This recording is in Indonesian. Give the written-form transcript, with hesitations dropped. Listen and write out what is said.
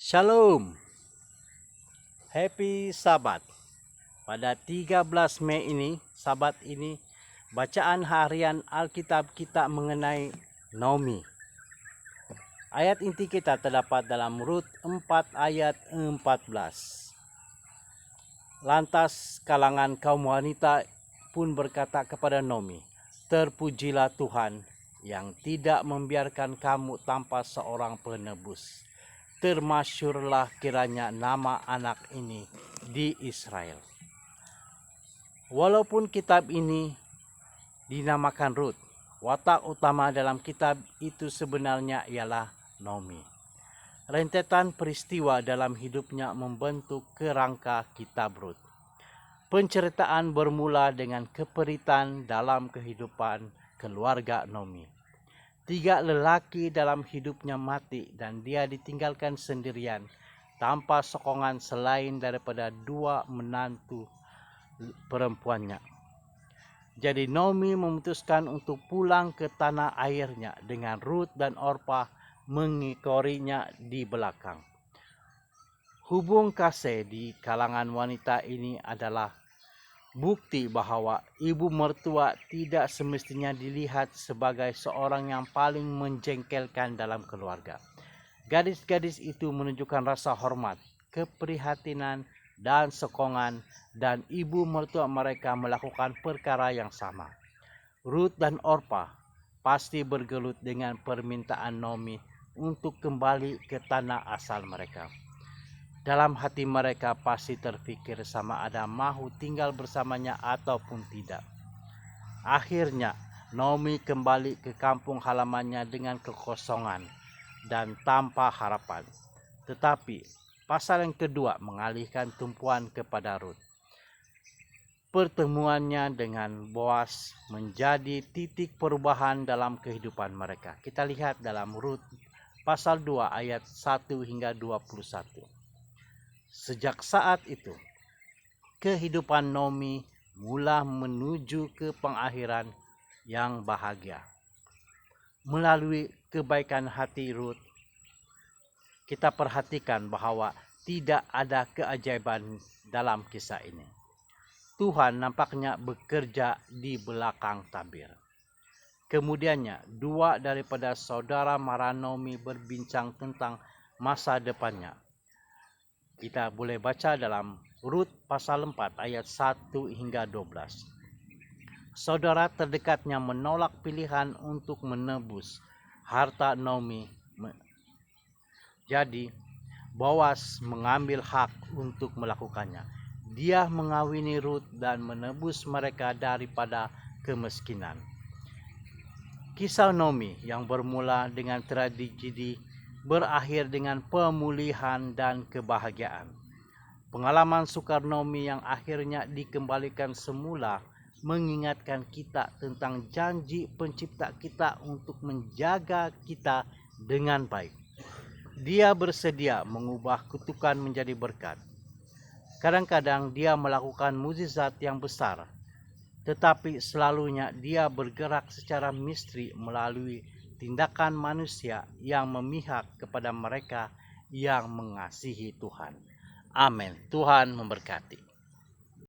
Shalom, Happy Sabat. Pada 13 Mei ini, Sabat ini, bacaan harian Alkitab kita mengenai Naomi. Ayat inti kita terdapat dalam Rut 4 ayat 14. Lantas kalangan kaum wanita pun berkata kepada Naomi, "Terpujilah Tuhan yang tidak membiarkan kamu tanpa seorang penebus. Termasyurlah kiranya nama anak ini di Israel." Walaupun kitab ini dinamakan Rut, watak utama dalam kitab itu sebenarnya ialah Naomi. Rentetan peristiwa dalam hidupnya membentuk kerangka kitab Rut. Penceritaan bermula dengan keperitan dalam kehidupan keluarga Naomi. 3 lelaki dalam hidupnya mati dan dia ditinggalkan sendirian tanpa sokongan selain daripada 2 menantu perempuannya. Jadi Naomi memutuskan untuk pulang ke tanah airnya dengan Rut dan Orpa mengikorinya di belakang. Hubung kasih di kalangan wanita ini adalah bukti bahwa ibu mertua tidak semestinya dilihat sebagai seorang yang paling menjengkelkan dalam keluarga. Gadis-gadis itu menunjukkan rasa hormat, keprihatinan, dan sokongan, dan ibu mertua mereka melakukan perkara yang sama. Rut dan Orpa pasti bergelut dengan permintaan Naomi untuk kembali ke tanah asal mereka. Dalam hati mereka pasti terpikir sama ada mahu tinggal bersamanya ataupun tidak. Akhirnya Naomi kembali ke kampung halamannya dengan kekosongan dan tanpa harapan. Tetapi pasal yang kedua mengalihkan tumpuan kepada Rut. Pertemuannya dengan Boas menjadi titik perubahan dalam kehidupan mereka. Kita lihat dalam Rut pasal 2 ayat 1 hingga 21. Sejak saat itu, kehidupan Naomi mula menuju ke pengakhiran yang bahagia. Melalui kebaikan hati Rut, kita perhatikan bahwa tidak ada keajaiban dalam kisah ini. Tuhan nampaknya bekerja di belakang tabir. Kemudiannya, 2 daripada saudara mara Naomi berbincang tentang masa depannya. Kita boleh baca dalam Rut pasal 4 ayat 1 hingga 12. Saudara terdekatnya menolak pilihan untuk menebus harta Naomi. Jadi Boas mengambil hak untuk melakukannya. Dia mengawini Rut dan menebus mereka daripada kemiskinan. Kisah Naomi yang bermula dengan tragedi berakhir dengan pemulihan dan kebahagiaan. Pengalaman sukar Naomi yang akhirnya dikembalikan semula mengingatkan kita tentang janji pencipta kita untuk menjaga kita dengan baik. Dia bersedia mengubah kutukan menjadi berkat. Kadang-kadang dia melakukan mukjizat yang besar, tetapi selalunya dia bergerak secara misteri melalui tindakan manusia yang memihak kepada mereka yang mengasihi Tuhan. Amin. Tuhan memberkati.